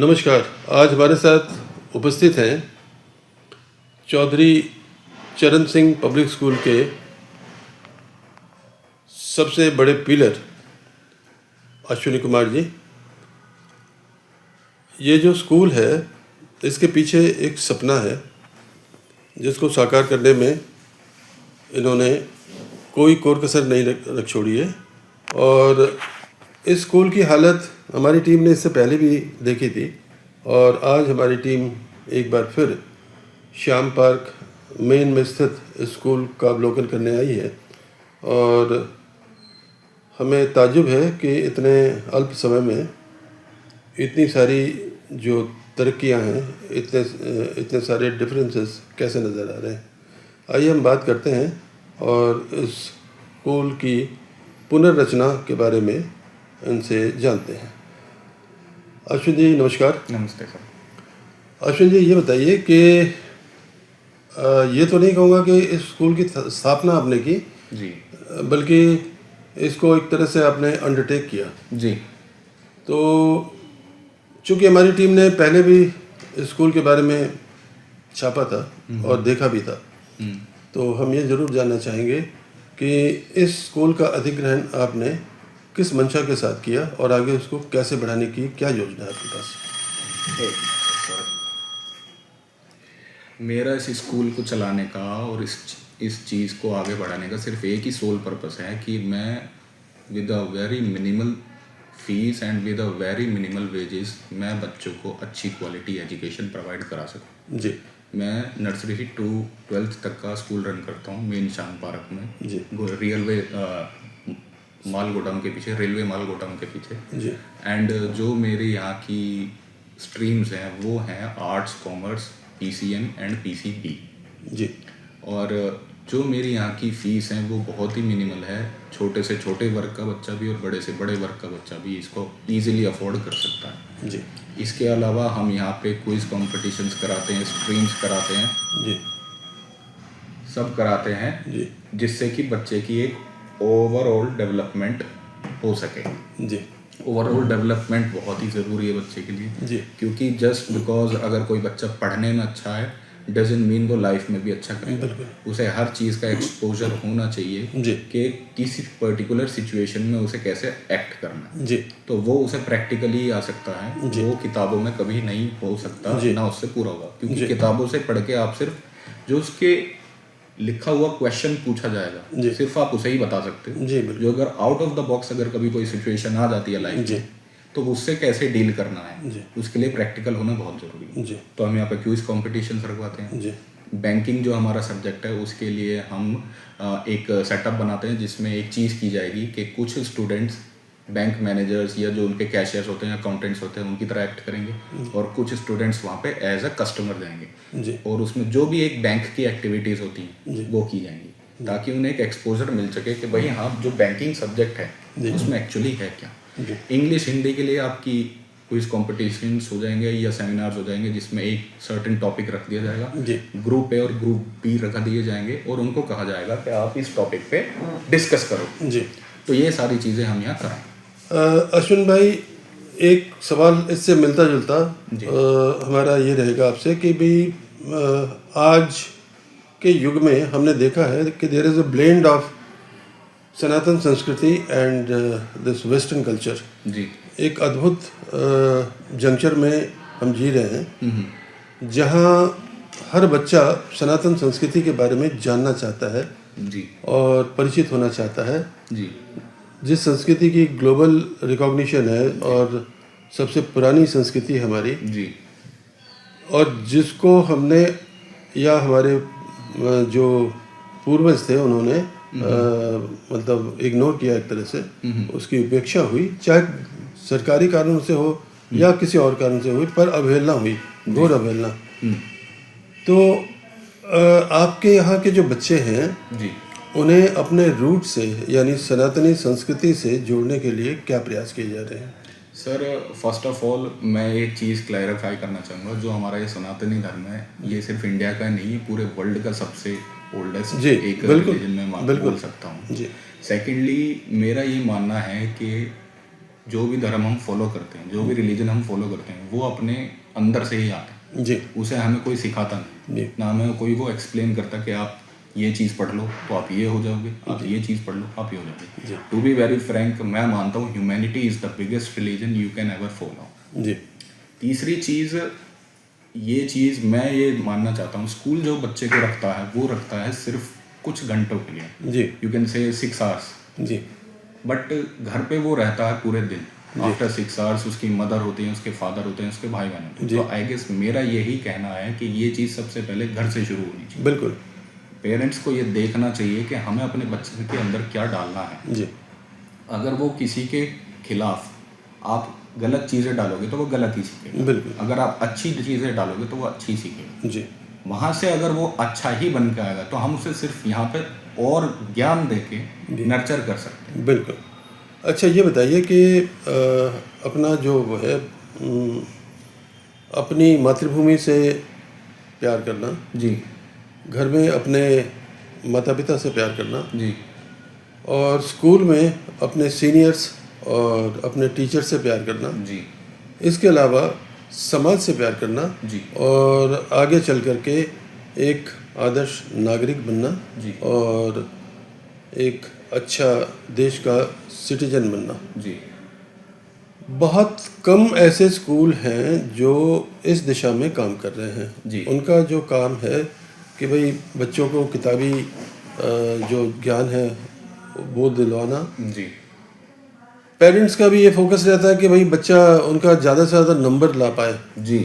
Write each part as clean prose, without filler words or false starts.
नमस्कार। आज हमारे साथ उपस्थित हैं चौधरी चरण सिंह पब्लिक स्कूल के सबसे बड़े पिलर अश्विनी कुमार जी। ये जो स्कूल है इसके पीछे एक सपना है जिसको साकार करने में इन्होंने कोई कोर कसर नहीं रख छोड़ी है। और इस स्कूल की हालत हमारी टीम ने इससे पहले भी देखी थी और आज हमारी टीम एक बार फिर श्याम पार्क मेन में स्थित स्कूल का अवलोकन करने आई है। और हमें ताज्जुब है कि इतने अल्प समय में इतनी सारी जो तरक्कियां हैं, इतने सारे डिफरेंसेस कैसे नज़र आ रहे हैं। आइए हम बात करते हैं और इस स्कूल की पुनर्रचना के बारे में इनसे जानते हैं। अश्विन जी नमस्कार। नमस्ते सर। अश्विन जी ये बताइए कि ये तो नहीं कहूँगा कि इस स्कूल की स्थापना आपने की जी, बल्कि इसको एक तरह से आपने अंडरटेक किया जी। तो चूँकि हमारी टीम ने पहले भी इस स्कूल के बारे में छापा था और देखा भी था, तो हम ये ज़रूर जानना चाहेंगे कि इस स्कूल का अधिग्रहण आपने किस मंशा के साथ किया और आगे उसको कैसे बढ़ाने की क्या योजना है आपके पास? मेरा इस स्कूल को चलाने का और इस चीज़ को आगे बढ़ाने का सिर्फ एक ही सोल पर्पस है कि मैं with a very minimal fees and with a very minimal wages मैं बच्चों को अच्छी क्वालिटी एजुकेशन प्रोवाइड करा सकूं। जी। मैं नर्सरी टू 12th तक का स्कूल रन करता हूँ मेन श्याम पार्क में जी। रेलवे माल गोडाउन के पीछे, रेलवे माल गोडाउन के पीछे जी। एंड जो मेरे यहाँ की स्ट्रीम्स हैं वो हैं arts, commerce, PCM and PCB जी। और जो मेरी यहाँ की फ़ीस है वो बहुत ही मिनिमल है। छोटे से छोटे वर्ग का बच्चा भी और बड़े से बड़े वर्ग का बच्चा भी इसको ईजिली अफोर्ड कर सकता है। जी। इसके अलावा हम यहाँ पे क्विज कॉम्पिटिशन्स कराते हैं, स्ट्रीम्स कराते हैं, जी। सब कराते हैं जी। जिससे कि बच्चे की एक ओवरऑल डेवलपमेंट हो सके। जी। ओवरऑल डेवलपमेंट बहुत ही ज़रूरी है बच्चे के लिए जी। क्योंकि जस्ट बिकॉज अगर कोई बच्चा पढ़ने में अच्छा है डजंट मीन वो लाइफ में भी अच्छा करेगा। उसे हर चीज़ का एक्सपोजर होना चाहिए जी। कि किसी पर्टिकुलर सिचुएशन में उसे कैसे एक्ट करना है। जी। तो वो उसे प्रैक्टिकली आ सकता है, वो किताबों में कभी नहीं हो सकता, ना उससे पूरा होगा क्योंकि किताबों से पढ़ के आप सिर्फ जो उसके लिखा हुआ क्वेश्चन पूछा जाएगा सिर्फ आप उसे ही बता सकते हो। जो अगर आउट ऑफ द बॉक्स अगर कभी कोई सिचुएशन आ जाती है लाइफ में तो उससे कैसे डील करना है उसके लिए प्रैक्टिकल होना बहुत ज़रूरी है। तो हम यहाँ पे क्विज कॉम्पिटिशन रखवाते हैं। बैंकिंग जो हमारा सब्जेक्ट है उसके लिए हम एक सेटअप बनाते हैं जिसमें एक चीज़ की जाएगी कि कुछ स्टूडेंट्स बैंक मैनेजर्स या जो उनके कैशियर्स होते हैं, अकाउंटेंट्स होते हैं, उनकी तरह एक्ट करेंगे और कुछ स्टूडेंट्स वहाँ पे एज अ कस्टमर जाएंगे और उसमें जो भी एक बैंक की एक्टिविटीज़ होती हैं वो की जाएंगी ताकि उन्हें एक एक्सपोजर मिल सके कि भाई हाँ जो बैंकिंग सब्जेक्ट है उसमें एक्चुअली है क्या। इंग्लिश हिंदी के लिए आपकी क्विज कॉम्पिटिशन्स हो जाएंगे या सेमिनार्स हो जाएंगे जिसमें एक सर्टेन टॉपिक रख दिया जाएगा, ग्रुप ए और ग्रुप बी रखा दिए जाएंगे और उनको कहा जाएगा कि आप इस टॉपिक पे डिस्कस करो। तो ये सारी चीज़ें हम यहाँ कराएंगे। अश्विन भाई एक सवाल इससे मिलता जुलता हमारा ये रहेगा आपसे कि भाई आज के युग में हमने देखा है कि there is a blend of Sanatan sanskriti and this western culture. जी। एक अद्भुत जंक्चर में हम जी रहे हैं जहाँ हर बच्चा सनातन संस्कृति के बारे में जानना चाहता है जी और परिचित होना चाहता है जी। जिस संस्कृति की ग्लोबल रिकॉग्निशन है और सबसे पुरानी संस्कृति हमारी जी और जिसको हमने या हमारे जो पूर्वज थे उन्होंने मतलब इग्नोर किया एक तरह से, उसकी उपेक्षा हुई, चाहे सरकारी कारणों से हो या किसी और कारण से हुई, पर अवहेलना हुई, घोर अवहेलना। तो आपके यहाँ के जो बच्चे हैं जी उन्हें अपने रूट से यानी सनातनी संस्कृति से जोड़ने के लिए क्या प्रयास किए जा रहे हैं? सर फर्स्ट ऑफ ऑल मैं एक चीज़ क्लैरिफाई करना चाहूँगा, जो हमारा ये सनातनी धर्म है ये सिर्फ इंडिया का नहीं पूरे वर्ल्ड का सबसे ओल्डेस्ट एक रिलीजन में बोल सकता हूँ। सेकेंडली मेरा ये मानना है कि जो भी धर्म हम फॉलो करते हैं, जो भी रिलीजन हम फॉलो करते हैं, वो अपने अंदर से ही आते हैं जी। उसे हमें कोई सिखाता नहीं, ना हमें कोई वो एक्सप्लेन करता कि आप ये चीज़ पढ़ लो तो आप ये हो जाओगे, आप ये चीज़ पढ़ लो आप ये हो जाओगे। टू बी वेरी फ्रैंक, मैं मानता हूँ humanity is the biggest religion you can ever follow. जी। तीसरी चीज़, ये चीज़ मैं ये मानना चाहता हूँ, स्कूल जो बच्चे को रखता है वो रखता है सिर्फ कुछ घंटों के लिए, जी। You can say 6 hours. Ji. But घर पे वो रहता है पूरे दिन। आफ्टर 6 आवर्स उसकी मदर होती है, उसके फादर होते हैं, उसके भाई बहन होते हैं। तो आई गेस मेरा यही कहना है कि ये चीज़ सबसे पहले घर से शुरू होनी चाहिए। बिल्कुल। पेरेंट्स को ये देखना चाहिए कि हमें अपने बच्चे के अंदर क्या डालना है। जी। अगर वो किसी के खिलाफ आप गलत चीज़ें डालोगे तो वो गलत ही सीखेगा। बिल्कुल। अगर आप अच्छी चीज़ें डालोगे तो वो अच्छी सीखेगा। जी। वहाँ से अगर वो अच्छा ही बन के आएगा तो हम उसे सिर्फ यहाँ पे और ज्ञान दे के नर्चर कर सकते हैं। बिल्कुल। अच्छा ये बताइए कि अपना जो वो है अपनी मातृभूमि से प्यार करना, जी घर में अपने माता पिता से प्यार करना, जी और स्कूल में अपने सीनियर्स और अपने टीचर से प्यार करना, जी इसके अलावा समाज से प्यार करना, जी और आगे चल कर के एक आदर्श नागरिक बनना, जी और एक अच्छा देश का सिटीजन बनना। जी बहुत कम ऐसे स्कूल हैं जो इस दिशा में काम कर रहे हैं। जी। उनका जो काम है कि भाई बच्चों को किताबी जो ज्ञान है वो दिलवाना। जी पेरेंट्स का भी ये फोकस रहता है कि भाई बच्चा उनका ज़्यादा से ज़्यादा नंबर ला पाए। जी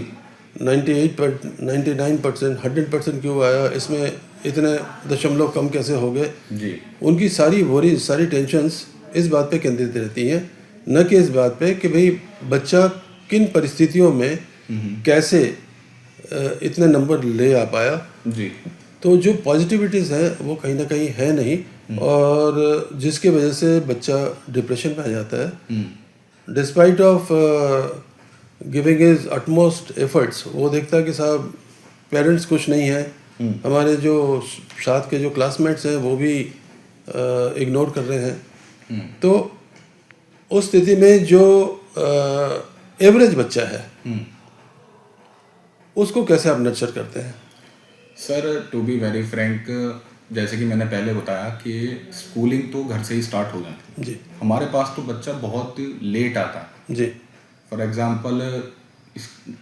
99%, 100% क्यों आया, इसमें इतने दशमलव कम कैसे हो गए। जी उनकी सारी वरीज, सारी टेंशन्स इस बात पे केंद्रित रहती हैं, न कि इस बात पे कि भाई बच्चा किन परिस्थितियों में कैसे इतने नंबर ले आ पाया। जी तो जो पॉजिटिविटीज़ हैं वो कहीं ना कहीं है नहीं, और जिसकी वजह से बच्चा डिप्रेशन में आ जाता है। Despite of giving his utmost efforts, वो देखता है कि साहब पेरेंट्स खुश नहीं है, हमारे जो साथ के जो क्लासमेट्स हैं वो भी इग्नोर कर रहे हैं। तो उस स्थिति में जो एवरेज बच्चा है उसको कैसे आप नर्चर करते हैं? Sir, to be very frank, जैसे कि मैंने पहले बताया कि स्कूलिंग तो घर से ही स्टार्ट हो जाती है। जी। हमारे पास तो बच्चा बहुत लेट आता है। जी। फॉर एग्जांपल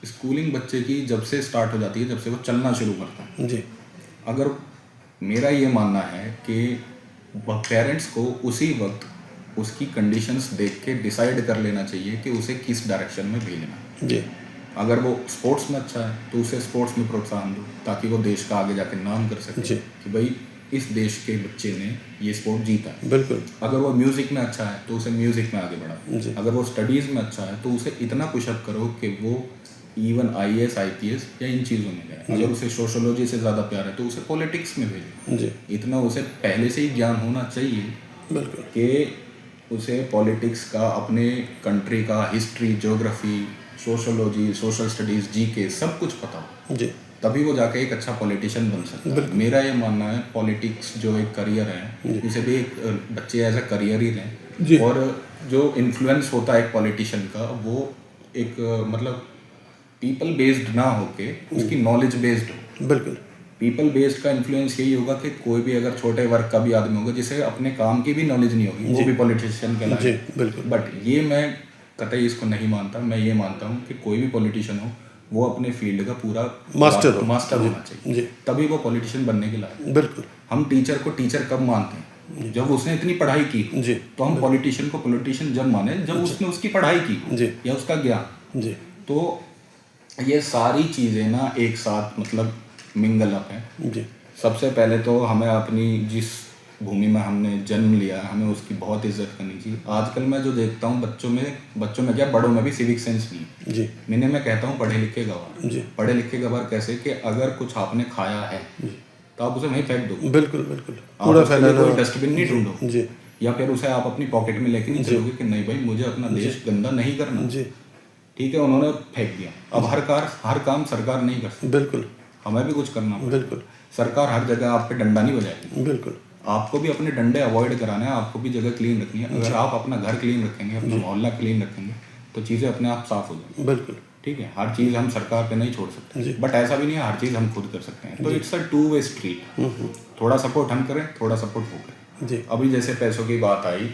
स्कूलिंग बच्चे की जब से स्टार्ट हो जाती है, जब से वो चलना शुरू करता है। जी। अगर मेरा ये मानना है कि पेरेंट्स को उसी वक्त उसकी कंडीशंस देख के डिसाइड कर लेना चाहिए कि उसे किस डायरेक्शन में भेजना है। जी। अगर वो स्पोर्ट्स में अच्छा है तो उसे स्पोर्ट्स में प्रोत्साहन दो, ताकि वो देश का आगे जाके नाम कर सके कि भाई इस देश के बच्चे ने ये स्पोर्ट जीता है। बिल्कुल। अगर वो म्यूज़िक में अच्छा है तो उसे म्यूज़िक में आगे बढ़ाओ। अगर वो स्टडीज़ में अच्छा है तो उसे इतना पुशअप करो कि वो इवन IAS IPS या इन चीज़ों में जाए। अगर उसे सोशोलॉजी से ज़्यादा प्यार है तो उसे पॉलिटिक्स में भेजो। जी। इतना उसे पहले से ही ज्ञान होना चाहिए बिल्कुल कि उसे पॉलिटिक्स का, अपने कंट्री का history, geography, sociology, social studies, GK सब कुछ पता हो। जी। तभी वो जाके एक अच्छा पॉलिटिशियन बन सकता है। मेरा ये मानना है पॉलिटिक्स जो एक करियर है उसे भी एक बच्चे एज अ करियर ही लें। और जो इन्फ्लुएंस होता है एक पॉलिटिशियन का, वो एक मतलब पीपल बेस्ड ना होके उसकी नॉलेज बेस्ड हो। बिल्कुल। पीपल बेस्ड का इन्फ्लुएंस यही होगा कि कोई भी अगर छोटे वर्ग का भी आदमी होगा जिसे अपने काम की भी नॉलेज नहीं होगी, वो भी पॉलिटिशियन कहलाए। जी। बिल्कुल। बट ये मैं कतई इसको नहीं मानता। मैं ये मानता हूँ कि कोई भी पॉलिटिशियन हो वो अपने फील्ड का पूरा मास्टर होना चाहिए। जी। तभी वो पॉलिटिशियन बनने के लायक। बिल्कुल। हम टीचर को टीचर कब मानते हैं? जब उसने इतनी पढ़ाई की। जी। तो हम पॉलिटिशियन को पॉलिटिशियन जब माने जब उसने उसकी पढ़ाई की जी। या उसका ज्ञान। जी। तो ये सारी चीज़ें ना एक साथ मतलब मिंगल अप है। जी। सबसे पहले तो हमें अपनी जिस भूमि में हमने जन्म लिया है हमें उसकी बहुत इज्जत करनी चाहिए। आजकल मैं जो देखता हूँ बच्चों में क्या, बड़ों में भी सिविक सेंस नहीं है। जी। मैं कहता हूँ पढ़े लिखे गवार। जी। पढ़े लिखे गवार कैसे कि अगर कुछ आपने खाया है तो आप उसे वहीं फेंक दो। बिल्कुल। बिल्कुल। आप उसके लिए कोई डस्टबिन नहीं ढूंढो। जी। या फिर उसे आप अपनी पॉकेट में लेके नहीं चलोगे कि नहीं भाई मुझे अपना देश गंदा नहीं करना। जी। ठीक है, उन्होंने फेंक दिया। अब हर काम सरकार नहीं कर सकती। बिल्कुल। हमें भी कुछ करना पड़ेगा। बिल्कुल। सरकार हर जगह आप पे डंडा नहीं बजाएगी। बिल्कुल। आपको भी अपने डंडे अवॉइड कराने हैं, आपको भी जगह क्लीन रखनी है। अगर आप अपना घर क्लीन रखेंगे, अपना मोहल्ला क्लीन रखेंगे, तो चीज़ें अपने आप साफ हो जाएंगी। बिल्कुल। ठीक है, हर चीज़ हम सरकार पे नहीं छोड़ सकते, बट ऐसा भी नहीं है हर चीज़ हम खुद कर सकते हैं। तो it's a two way street. थोड़ा सपोर्ट हम करें, थोड़ा सपोर्ट वो करें। जी। अभी जैसे पैसों की बात आई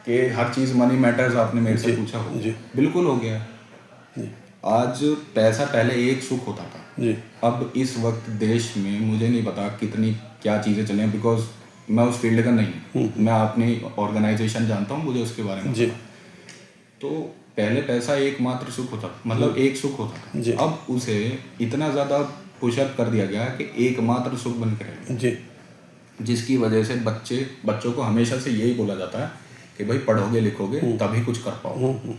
कि हर चीज़ मनी मैटर्स, आपने मेरे से पूछा हो, बिल्कुल हो गया। आज पैसा पहले एक सुख होता था, जी। अब इस वक्त देश में मुझे नहीं पता कितनी क्या चीज़ें चले हैं, बिकॉज मैं उस फील्ड का नहीं हूँ। मैं अपनी ऑर्गेनाइजेशन जानता हूँ, मुझे उसके बारे में जी। पता है। तो पहले पैसा एकमात्र सुख होता, मतलब एक सुख होता था। अब उसे इतना ज़्यादा पुशअप कर दिया गया कि एकमात्र सुख बन कर रहेगा। जी। जिसकी वजह से बच्चों को हमेशा से यही बोला जाता है कि भाई पढ़ोगे लिखोगे तभी कुछ कर पाओगे।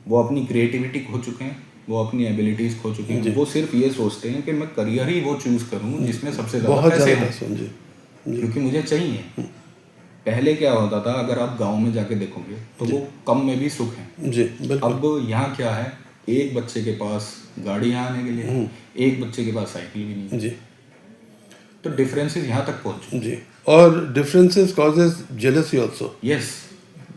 वो अपनी क्रिएटिविटी खो चुके हैं, वो अपनी एबिलिटीज़ खो चुके हैं। वो सिर्फ ये सोचते हैं कि मैं करियर ही वो चूज़ करूँ जिसमें सबसे ज़्यादा पैसे हों, क्योंकि मुझे चाहिए। पहले क्या होता था, अगर आप गांव में जाके देखोगे तो वो कम में भी सुख है। जी, बिल्कुल। अब यहाँ क्या है, एक बच्चे के पास गाड़ियाँ आने के लिए, एक बच्चे के पास साइकिल भी नहीं है। जी। तो डिफरेंसेस यहाँ तक पहुँच चुके हैं। जी, और differences causes jealousy also. Yes,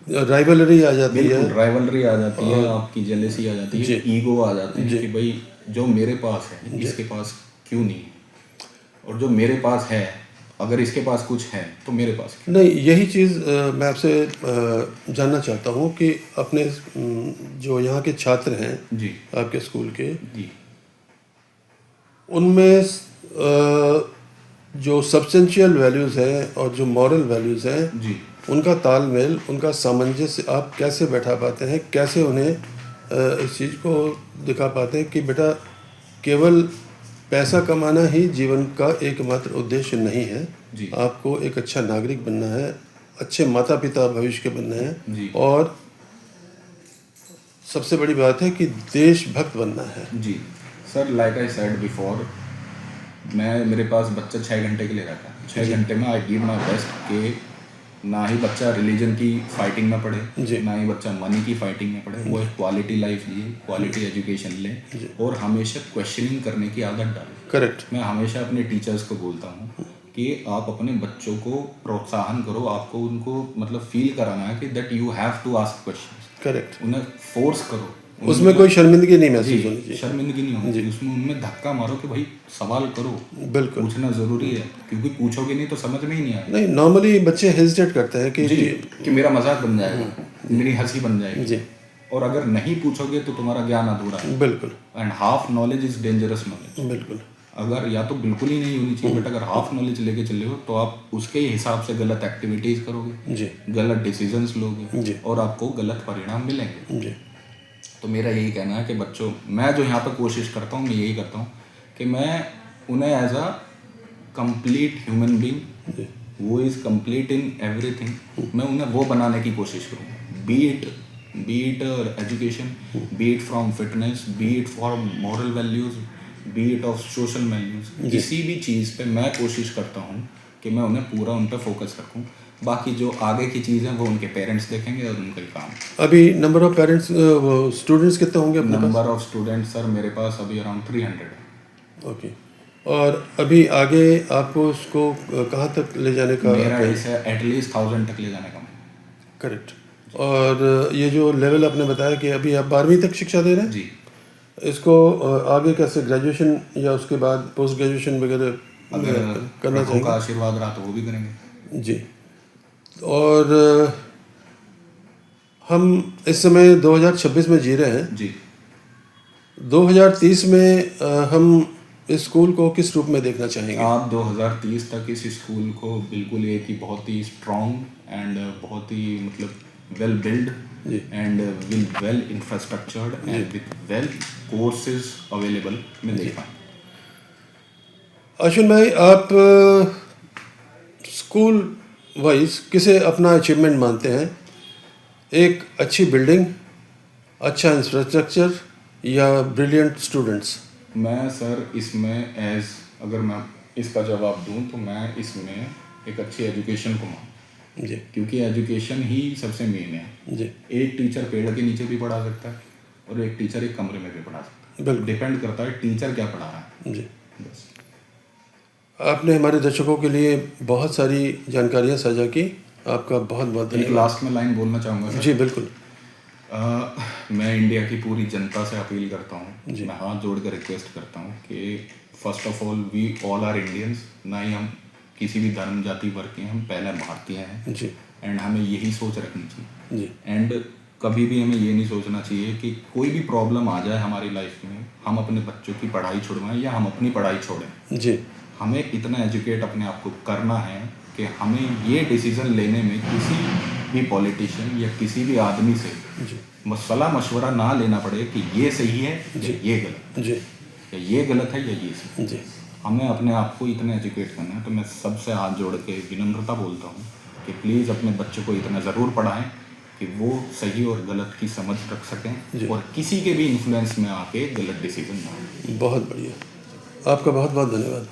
rivalry आ जाती है, बिल्कुल राइवलरी आ जाती है, आपकी जेलेसी आ जाती है, ईगो आ जाती है कि भाई जो मेरे पास है इसके पास क्यों नहीं है, और जो मेरे पास है अगर इसके पास कुछ है तो मेरे पास क्यों नहीं। यही चीज़ मैं आपसे जानना चाहता हूँ कि अपने जो यहाँ के छात्र हैं जी, आपके स्कूल के, जी, उनमें जो सब्सटेंशियल वैल्यूज़ हैं और जो मॉरल वैल्यूज़ हैं, जी, उनका तालमेल, उनका सामंजस्य आप कैसे बैठा पाते हैं? कैसे उन्हें इस चीज़ को दिखा पाते हैं कि बेटा केवल पैसा कमाना ही जीवन का एकमात्र उद्देश्य नहीं है, आपको एक अच्छा नागरिक बनना है, अच्छे माता पिता भविष्य के बनना है, और सबसे बड़ी बात है कि देशभक्त बनना है। जी sir, like I said before, मेरे पास बच्चा 6 घंटे के लिए रहता है। 6 घंटे में आई गिव माई बेस्ट कि ना ही बच्चा रिलीजन की फाइटिंग में पढ़े, ना ही बच्चा मनी की फाइटिंग में पढ़े। वो एक क्वालिटी लाइफ जिए, क्वालिटी एजुकेशन ले, और हमेशा क्वेश्चनिंग करने की आदत डालें। करेक्ट। मैं हमेशा अपने टीचर्स को बोलता हूँ कि आप अपने बच्चों को प्रोत्साहन करो, आपको उनको मतलब फील कराना है कि that you have to ask questions. Correct. उन्हें फोर्स करो, उसमें कोई शर्मिंदगी नहीं महसूस होनी चाहिए। शर्मिंदगी नहीं होनी चाहिए उसमें, उनमें धक्का मारो कि भाई सवाल करो। बिल्कुल, पूछना ज़रूरी है, क्योंकि पूछोगे नहीं तो समझ में ही नहीं आएगा। नहीं, नॉर्मली बच्चे हेजिटेट करते हैं कि मेरा मजाक बन जाएगा, मेरी हंसी बन जाएगी जी, और अगर नहीं पूछोगे तो तुम्हारा ज्ञान अधूरा है। बिल्कुल। And half knowledge is dangerous knowledge. बिल्कुल। अगर या तो बिल्कुल ही नहीं होनी चाहिए, बट अगर हाफ नॉलेज लेके चले हो तो आप उसके हिसाब से गलत एक्टिविटीज़ करोगे जी, गलत डिसीजंस लोगे जी, और आपको गलत परिणाम मिलेंगे। जी, तो मेरा यही कहना है कि बच्चों, मैं जो यहाँ पर कोशिश करता हूँ, मैं यही करता हूँ कि मैं उन्हें as a complete human being, वो इज़ कंप्लीट इन एवरीथिंग, मैं उन्हें वो बनाने की कोशिश करूँ। Be it education, be it from fitness, be it from moral values, be it of social values, किसी भी चीज़ पे मैं कोशिश करता हूँ कि मैं उन्हें पूरा उन पर फोकस रखूँ। बाकी जो आगे की चीज़ है वो उनके पेरेंट्स देखेंगे और उनका ही काम। अभी नंबर ऑफ पेरेंट्स स्टूडेंट्स कितने होंगे अपने पास? नंबर ऑफ स्टूडेंट्स सर मेरे पास अभी अराउंड 300 है। ओके। और अभी आगे आपको उसको कहाँ तक ले जाने का? मेरा इसे एटलीस्ट 1000 तक ले जाने का। करेक्ट। और ये जो लेवल आपने बताया कि अभी आप 12वीं तक शिक्षा दे रहे हैं जी, इसको आगे कैसे, ग्रेजुएशन या उसके बाद पोस्ट ग्रेजुएशन वगैरह अगर करना चाहेंगे, का आशीर्वाद रहा तो वो भी करेंगे। जी। और हम इस समय 2026 में जी रहे हैं जी। 2030 में हम इस स्कूल को किस रूप में देखना चाहेंगे? आप 2030 तक इस स्कूल को बिल्कुल एक ही बहुत ही स्ट्रॉन्ग एंड बहुत ही मतलब well build and with well infrastructured and with well courses available में देख पाएँ। अश्विन भाई, आप स्कूल वाइज किसे अपना अचीवमेंट मानते हैं? एक अच्छी बिल्डिंग, अच्छा इंफ्रास्ट्रक्चर, या ब्रिलियंट स्टूडेंट्स? मैं सर इसमें अगर मैं इसका जवाब दूं तो मैं इसमें एक अच्छी एजुकेशन को मानूं जी, क्योंकि एजुकेशन ही सबसे मेन है। जी, एक टीचर पेड़ के नीचे भी पढ़ा सकता है और एक टीचर एक कमरे में भी पढ़ा सकता है। बिल्कुल। डिपेंड करता है टीचर क्या पढ़ा रहा है। जी। बस। आपने हमारे दर्शकों के लिए बहुत सारी जानकारियाँ साझा की, आपका बहुत बहुत एक धन्यवाद। लास्ट में लाइन बोलना चाहूँगा सर। जी बिल्कुल। मैं इंडिया की पूरी जनता से अपील करता हूँ, मैं हाथ जोड़ कर रिक्वेस्ट करता हूँ कि first of all we all are Indians, ना ही हम किसी भी धर्म जाति वर्ग के, हम पहले भारतीय हैं जी एंड हमें यही सोच रखनी चाहिए जी एंड कभी भी हमें ये नहीं सोचना चाहिए कि कोई भी प्रॉब्लम आ जाए हमारी लाइफ में हम अपने बच्चों की पढ़ाई छुड़वाएं या हम अपनी पढ़ाई छोड़ें। जी हमें इतना एजुकेट अपने आप को करना है कि हमें ये डिसीज़न लेने में किसी भी पॉलिटिशियन या किसी भी आदमी से सलाह मशवरा ना लेना पड़े कि ये सही है या ये गलत, जी या ये गलत है या ये सही। जी हमें अपने आप को इतना एजुकेट करना है। तो मैं सबसे हाथ जोड़ के विनम्रता बोलता हूँ कि प्लीज़ अपने बच्चों को इतना ज़रूर पढ़ाएं कि वो सही और गलत की समझ रख सकें और किसी के भी इन्फ्लुएंस में आके गलत डिसीजन ना हो। बहुत बढ़िया, आपका बहुत बहुत धन्यवाद।